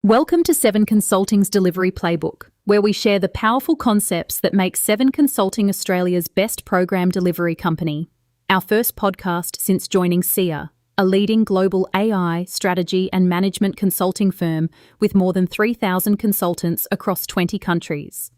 Welcome to Seven Consulting's Delivery Playbook, where we share the powerful concepts that make Seven Consulting Australia's best program delivery company. Our first podcast since joining SIA, a leading global AI, strategy and management consulting firm with more than 3,000 consultants across 20 countries.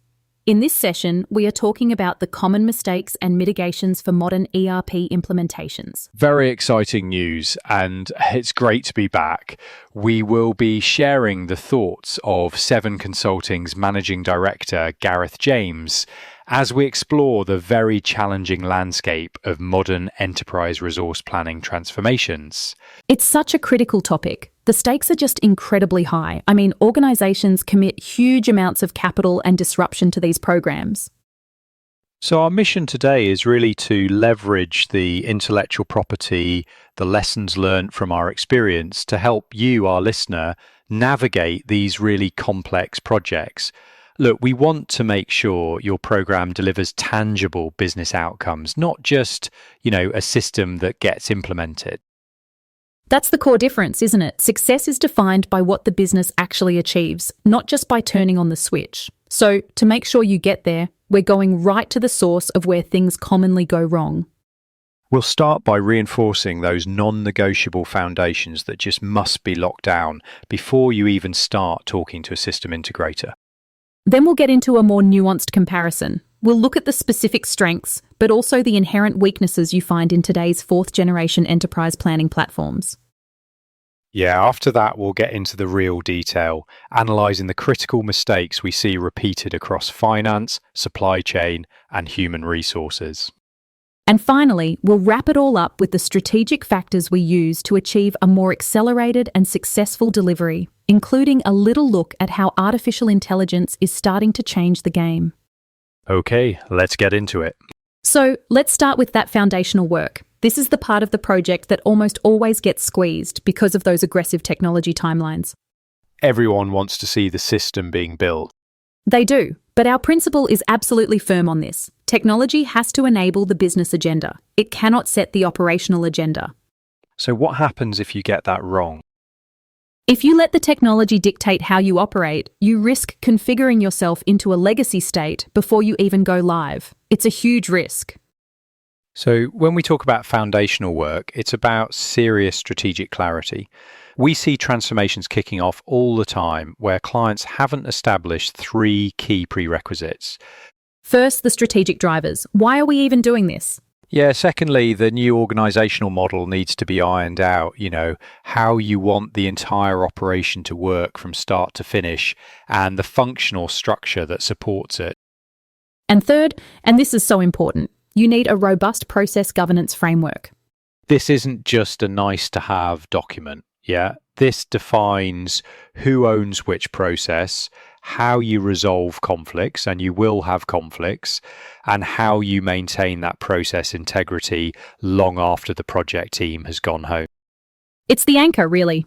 In this session, we are talking about the common mistakes and mitigations for modern ERP implementations. Very exciting news, and it's great to be back. We will be sharing the thoughts of Seven Consulting's Managing Director, Gareth James, as we explore the very challenging landscape of modern enterprise resource planning transformations. It's such a critical topic. The stakes are just incredibly high. Organisations commit huge amounts of capital and disruption to these programs. So our mission today is really to leverage the intellectual property, the lessons learned from our experience to help you, our listener, navigate these really complex projects. Look, we want to make sure your program delivers tangible business outcomes, not just, a system that gets implemented. That's the core difference, isn't it? Success is defined by what the business actually achieves, not just by turning on the switch. So, to make sure you get there, we're going right to the source of where things commonly go wrong. We'll start by reinforcing those non-negotiable foundations that just must be locked down before you even start talking to a system integrator. Then we'll get into a more nuanced comparison. We'll look at the specific strengths, but also the inherent weaknesses you find in today's fourth-generation enterprise planning platforms. Yeah, after that, we'll get into the real detail, analysing the critical mistakes we see repeated across finance, supply chain, and human resources. And finally, we'll wrap it all up with the strategic factors we use to achieve a more accelerated and successful delivery, including a little look at how artificial intelligence is starting to change the game. Okay, let's get into it. So, let's start with that foundational work. This is the part of the project that almost always gets squeezed because of those aggressive technology timelines. Everyone wants to see the system being built. They do, but our principle is absolutely firm on this. Technology has to enable the business agenda. It cannot set the operational agenda. So what happens if you get that wrong? If you let the technology dictate how you operate, you risk configuring yourself into a legacy state before you even go live. It's a huge risk. So when we talk about foundational work, it's about serious strategic clarity. We see transformations kicking off all the time where clients haven't established three key prerequisites. First, the strategic drivers. Why are we even doing this? Yeah, secondly, the new organizational model needs to be ironed out, how you want the entire operation to work from start to finish and the functional structure that supports it. And third, and this is so important, you need a robust process governance framework. This isn't just a nice to have document, yeah? This defines who owns which process, how you resolve conflicts, and you will have conflicts, and how you maintain that process integrity long after the project team has gone home. It's the anchor, really.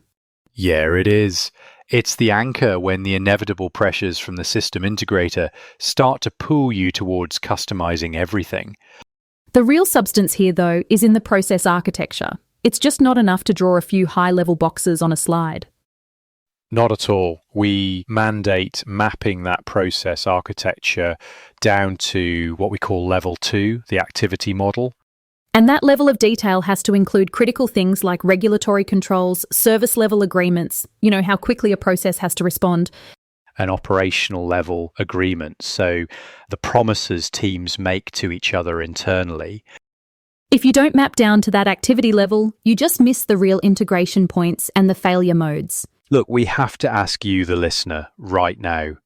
Yeah, it is. It's the anchor when the inevitable pressures from the system integrator start to pull you towards customizing everything. The real substance here, though, is in the process architecture. It's just not enough to draw a few high-level boxes on a slide. Not at all. We mandate mapping that process architecture down to what we call level 2, the activity model. And that level of detail has to include critical things like regulatory controls, service level agreements, how quickly a process has to respond. An operational level agreement, so the promises teams make to each other internally. If you don't map down to that activity level, you just miss the real integration points and the failure modes. Look, we have to ask you, the listener, right now,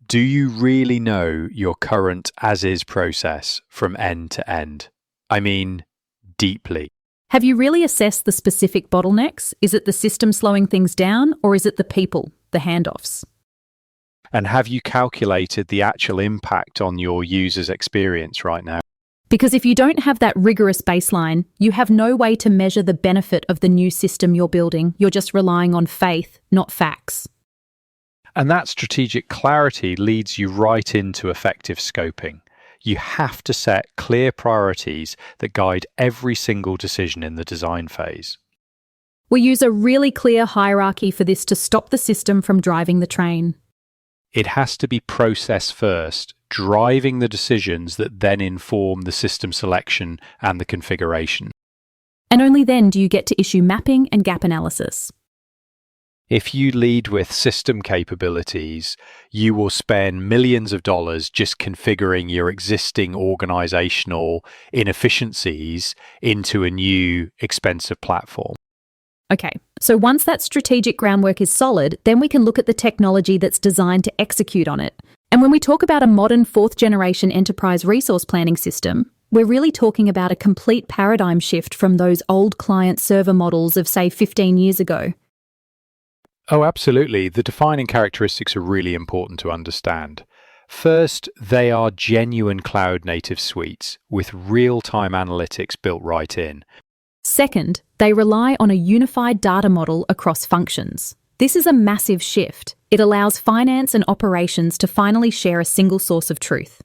do you really know your current as-is process from end to end? I mean, deeply. Have you really assessed the specific bottlenecks? Is it the system slowing things down, or is it the people, the handoffs? And have you calculated the actual impact on your user's experience right now? Because if you don't have that rigorous baseline, you have no way to measure the benefit of the new system you're building. You're just relying on faith, not facts. And that strategic clarity leads you right into effective scoping. You have to set clear priorities that guide every single decision in the design phase. We use a really clear hierarchy for this to stop the system from driving the train. It has to be process first, driving the decisions that then inform the system selection and the configuration. And only then do you get to issue mapping and gap analysis. If you lead with system capabilities, you will spend millions of dollars just configuring your existing organizational inefficiencies into a new expensive platform. Okay, so once that strategic groundwork is solid, then we can look at the technology that's designed to execute on it. And when we talk about a modern fourth-generation enterprise resource planning system, we're really talking about a complete paradigm shift from those old client-server models of, say, 15 years ago. Oh, absolutely. The defining characteristics are really important to understand. First, they are genuine cloud-native suites with real-time analytics built right in. Second, they rely on a unified data model across functions. This is a massive shift. It allows finance and operations to finally share a single source of truth.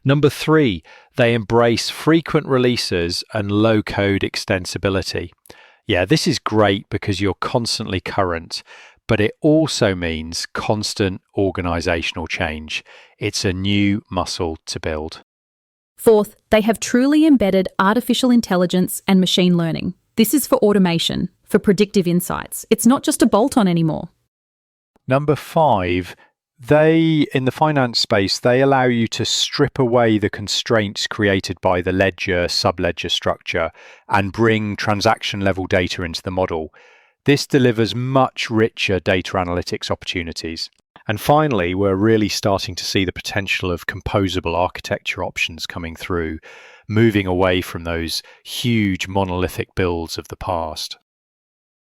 Number 3, they embrace frequent releases and low-code extensibility. Yeah, this is great because you're constantly current, but it also means constant organizational change. It's a new muscle to build. Fourth, they have truly embedded artificial intelligence and machine learning. This is for automation, for predictive insights. It's not just a bolt-on anymore. Number 5, in the finance space, they allow you to strip away the constraints created by the ledger, sub-ledger structure and bring transaction-level data into the model. This delivers much richer data analytics opportunities. And finally, we're really starting to see the potential of composable architecture options coming through, moving away from those huge monolithic builds of the past.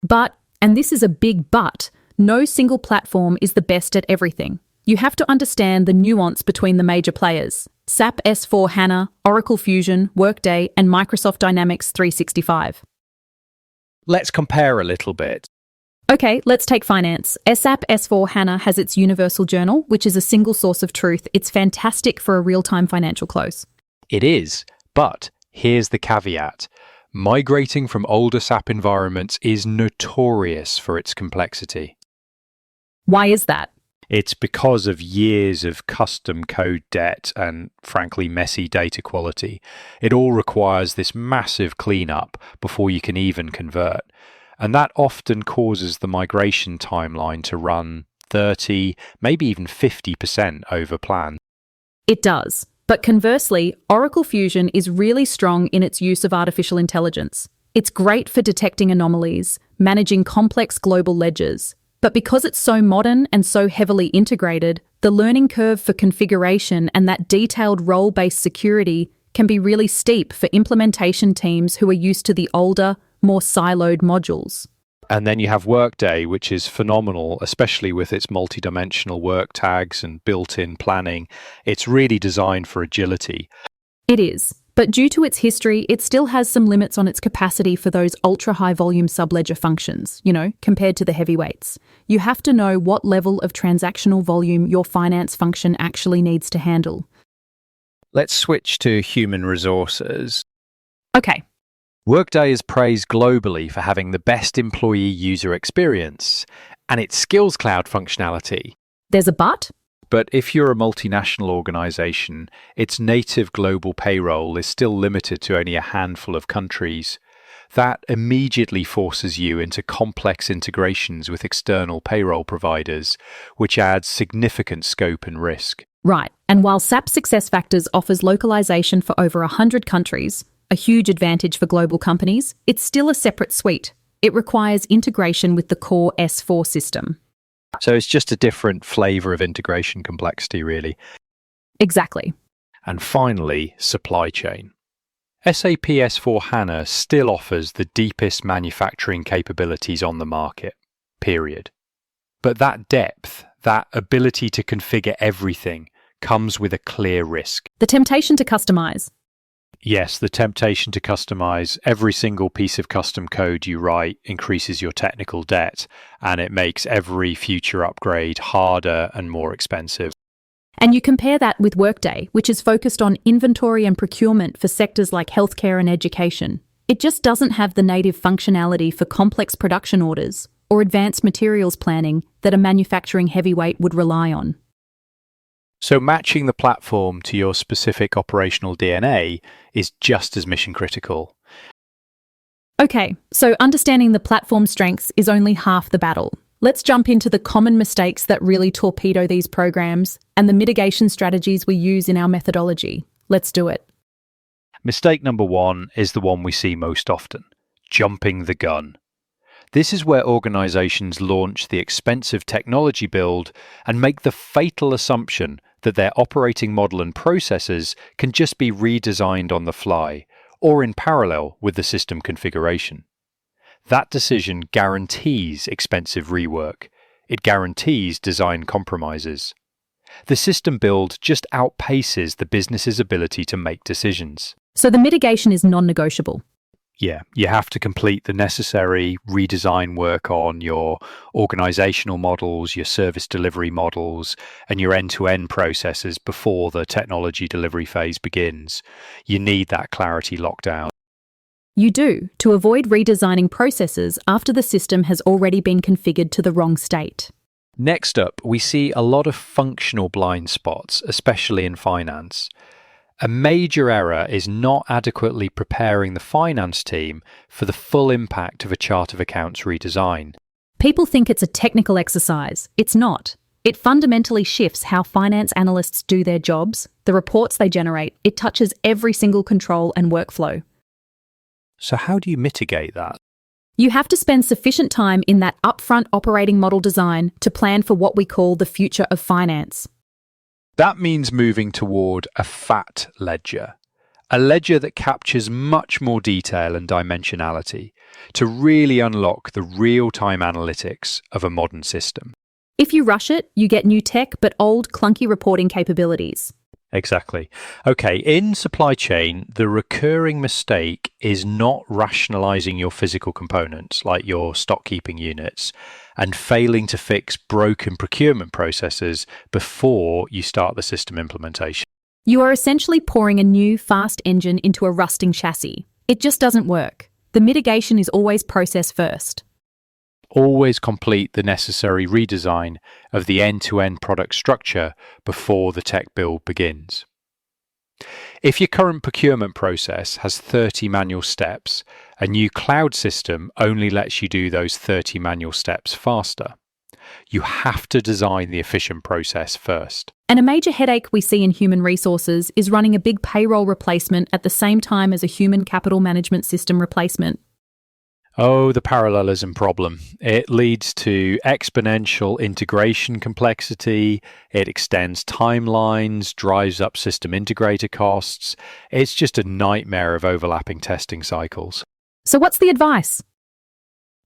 But, and this is a big but, no single platform is the best at everything. You have to understand the nuance between the major players: SAP S/4HANA, Oracle Fusion, Workday, and Microsoft Dynamics 365. Let's compare a little bit. Okay, let's take finance. SAP S/4HANA has its universal journal, which is a single source of truth. It's fantastic for a real-time financial close. It is, but here's the caveat. Migrating from older SAP environments is notorious for its complexity. Why is that? It's because of years of custom code debt and, frankly, messy data quality. It all requires this massive cleanup before you can even convert. And that often causes the migration timeline to run 30, maybe even 50% over plan. It does. But conversely, Oracle Fusion is really strong in its use of artificial intelligence. It's great for detecting anomalies, managing complex global ledgers. But because it's so modern and so heavily integrated, the learning curve for configuration and that detailed role-based security can be really steep for implementation teams who are used to the older, more siloed modules. And then you have Workday, which is phenomenal, especially with its multidimensional work tags and built-in planning. It's really designed for agility. It is. But due to its history, it still has some limits on its capacity for those ultra-high volume subledger functions, compared to the heavyweights. You have to know what level of transactional volume your finance function actually needs to handle. Let's switch to human resources. Okay. Workday is praised globally for having the best employee user experience and its Skills Cloud functionality. There's a but? But if you're a multinational organization, its native global payroll is still limited to only a handful of countries. That immediately forces you into complex integrations with external payroll providers, which adds significant scope and risk. Right. And while SAP SuccessFactors offers localization for over 100 countries, a huge advantage for global companies, it's still a separate suite. It requires integration with the core S/4 system. So it's just a different flavor of integration complexity, really. Exactly. And finally, supply chain. SAP S/4HANA still offers the deepest manufacturing capabilities on the market, period. But that depth, that ability to configure everything, comes with a clear risk. The temptation to customize. Yes, the temptation to customize. Every single piece of custom code you write increases your technical debt, and it makes every future upgrade harder and more expensive. And you compare that with Workday, which is focused on inventory and procurement for sectors like healthcare and education. It just doesn't have the native functionality for complex production orders or advanced materials planning that a manufacturing heavyweight would rely on. So matching the platform to your specific operational DNA is just as mission critical. Okay, so understanding the platform strengths is only half the battle. Let's jump into the common mistakes that really torpedo these programs and the mitigation strategies we use in our methodology. Let's do it. Mistake number 1 is the one we see most often: jumping the gun. This is where organizations launch the expensive technology build and make the fatal assumption that their operating model and processes can just be redesigned on the fly or in parallel with the system configuration. That decision guarantees expensive rework. It guarantees design compromises. The system build just outpaces the business's ability to make decisions. So the mitigation is non-negotiable. Yeah, you have to complete the necessary redesign work on your organizational models, your service delivery models, and your end-to-end processes before the technology delivery phase begins. You need that clarity locked down. You do, to avoid redesigning processes after the system has already been configured to the wrong state. Next up, we see a lot of functional blind spots, especially in finance. A major error is not adequately preparing the finance team for the full impact of a chart of accounts redesign. People think it's a technical exercise. It's not. It fundamentally shifts how finance analysts do their jobs, the reports they generate. It touches every single control and workflow. So how do you mitigate that? You have to spend sufficient time in that upfront operating model design to plan for what we call the future of finance. That means moving toward a fat ledger, a ledger that captures much more detail and dimensionality to really unlock the real-time analytics of a modern system. If you rush it, you get new tech but old, clunky reporting capabilities. Exactly. Okay, in supply chain, the recurring mistake is not rationalizing your physical components, like your stock keeping units, and failing to fix broken procurement processes before you start the system implementation. You are essentially pouring a new, fast engine into a rusting chassis. It just doesn't work. The mitigation is always process first. Always complete the necessary redesign of the end-to-end product structure before the tech build begins. If your current procurement process has 30 manual steps, a new cloud system only lets you do those 30 manual steps faster. You have to design the efficient process first. And a major headache we see in human resources is running a big payroll replacement at the same time as a human capital management system replacement. Oh, the parallelism problem. It leads to exponential integration complexity, it extends timelines, drives up system integrator costs. It's just a nightmare of overlapping testing cycles. So what's the advice?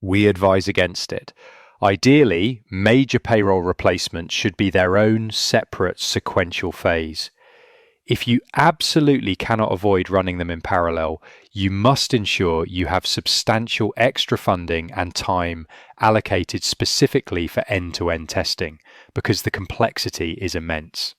We advise against it. Ideally, major payroll replacements should be their own separate sequential phase. If you absolutely cannot avoid running them in parallel, you must ensure you have substantial extra funding and time allocated specifically for end-to-end testing, because the complexity is immense.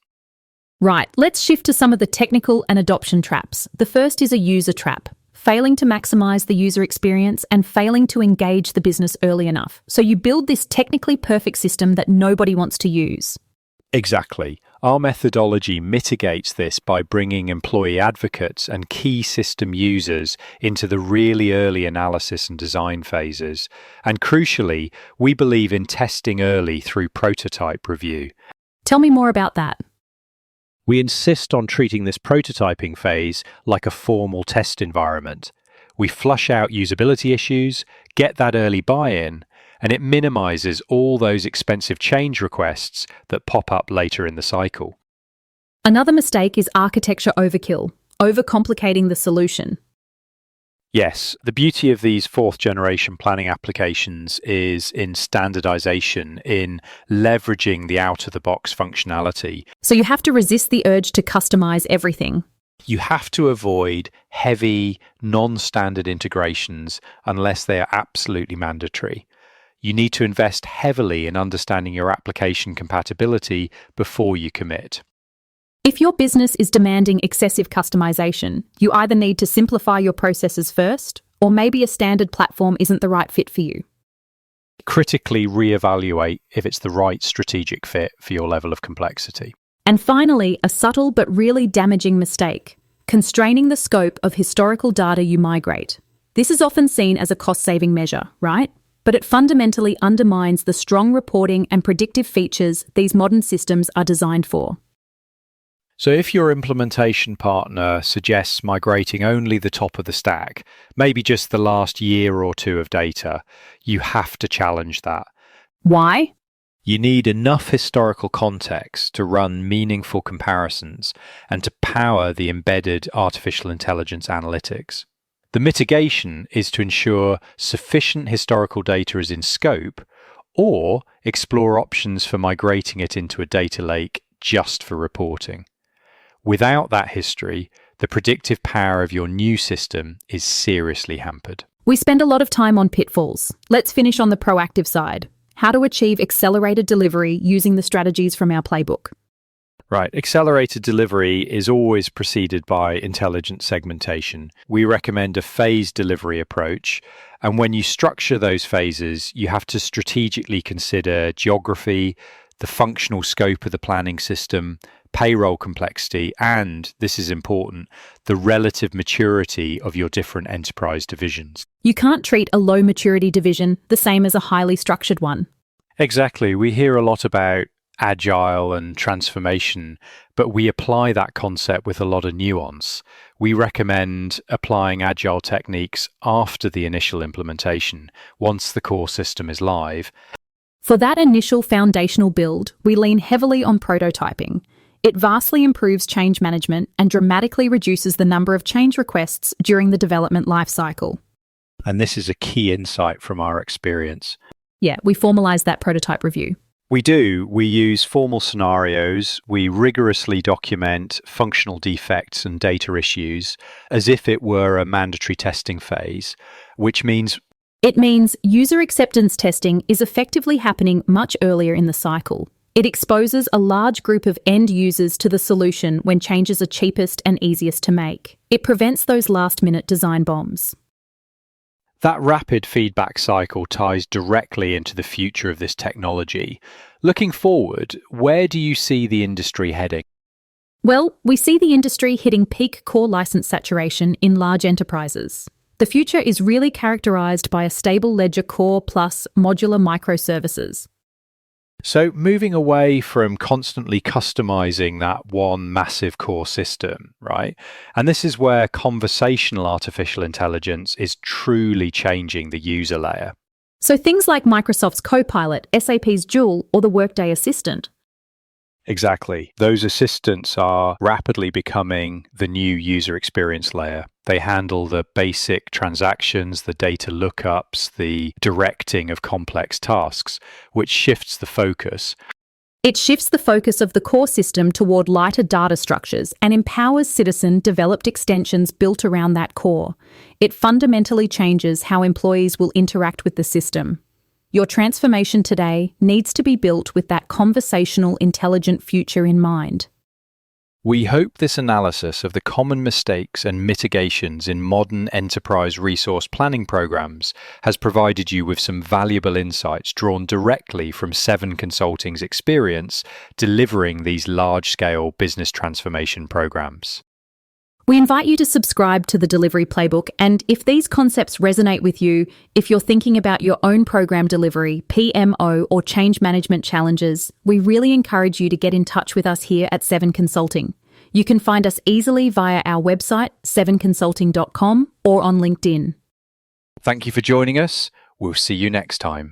Right, let's shift to some of the technical and adoption traps. The first is a user trap, failing to maximize the user experience and failing to engage the business early enough. So you build this technically perfect system that nobody wants to use. Exactly. Our methodology mitigates this by bringing employee advocates and key system users into the really early analysis and design phases. And crucially, we believe in testing early through prototype review. Tell me more about that. We insist on treating this prototyping phase like a formal test environment. We flush out usability issues, get that early buy-in, and it minimizes all those expensive change requests that pop up later in the cycle. Another mistake is architecture overkill, overcomplicating the solution. Yes, the beauty of these fourth-generation planning applications is in standardization, in leveraging the out-of-the-box functionality. So you have to resist the urge to customize everything. You have to avoid heavy, non-standard integrations unless they are absolutely mandatory. You need to invest heavily in understanding your application compatibility before you commit. If your business is demanding excessive customization, you either need to simplify your processes first Or maybe a standard platform isn't the right fit for you. Critically reevaluate if it's the right strategic fit for your level of complexity. And finally, a subtle but really damaging mistake: constraining the scope of historical data you migrate. This is often seen as a cost-saving measure, right? But it fundamentally undermines the strong reporting and predictive features these modern systems are designed for. So if your implementation partner suggests migrating only the top of the stack, maybe just the last year or two of data, you have to challenge that. Why? You need enough historical context to run meaningful comparisons and to power the embedded artificial intelligence analytics. The mitigation is to ensure sufficient historical data is in scope, or explore options for migrating it into a data lake just for reporting. Without that history, the predictive power of your new system is seriously hampered. We spend a lot of time on pitfalls. Let's finish on the proactive side: how to achieve accelerated delivery using the strategies from our playbook. Right. Accelerated delivery is always preceded by intelligent segmentation. We recommend a phased delivery approach. And when you structure those phases, you have to strategically consider geography, the functional scope of the planning system, payroll complexity, and, this is important, the relative maturity of your different enterprise divisions. You can't treat a low maturity division the same as a highly structured one. Exactly. We hear a lot about agile and transformation, but we apply that concept with a lot of nuance. We recommend applying agile techniques after the initial implementation, once the core system is live. For that initial foundational build, we lean heavily on prototyping. It vastly improves change management and dramatically reduces the number of change requests during the development lifecycle. And this is a key insight from our experience. Yeah, we formalize that prototype review. We do. We use formal scenarios. We rigorously document functional defects and data issues as if it were a mandatory testing phase, which means It means user acceptance testing is effectively happening much earlier in the cycle. It exposes a large group of end users to the solution when changes are cheapest and easiest to make. It prevents those last-minute design bombs. that rapid feedback cycle ties directly into the future of this technology. Looking forward, where do you see the industry heading? Well, we see the industry hitting peak core license saturation in large enterprises. The future is really characterized by a stable ledger core plus modular microservices. So moving away from constantly customizing that one massive core system, right? And this is where conversational artificial intelligence is truly changing the user layer. So things like Microsoft's Copilot, SAP's Joule, or the Workday Assistant. Exactly. Those assistants are rapidly becoming the new user experience layer. They handle the basic transactions, the data lookups, the directing of complex tasks, which shifts the focus. It shifts the focus of the core system toward lighter data structures and empowers citizen-developed extensions built around that core. It fundamentally changes how employees will interact with the system. Your transformation today needs to be built with that conversational, intelligent future in mind. We hope this analysis of the common mistakes and mitigations in modern enterprise resource planning programs has provided you with some valuable insights drawn directly from Seven Consulting's experience delivering these large-scale business transformation programs. We invite you to subscribe to the Delivery Playbook, and if these concepts resonate with you, if you're thinking about your own program delivery, PMO, or change management challenges, we really encourage you to get in touch with us here at Seven Consulting. You can find us easily via our website, sevenconsulting.com, or on LinkedIn. Thank you for joining us. We'll see you next time.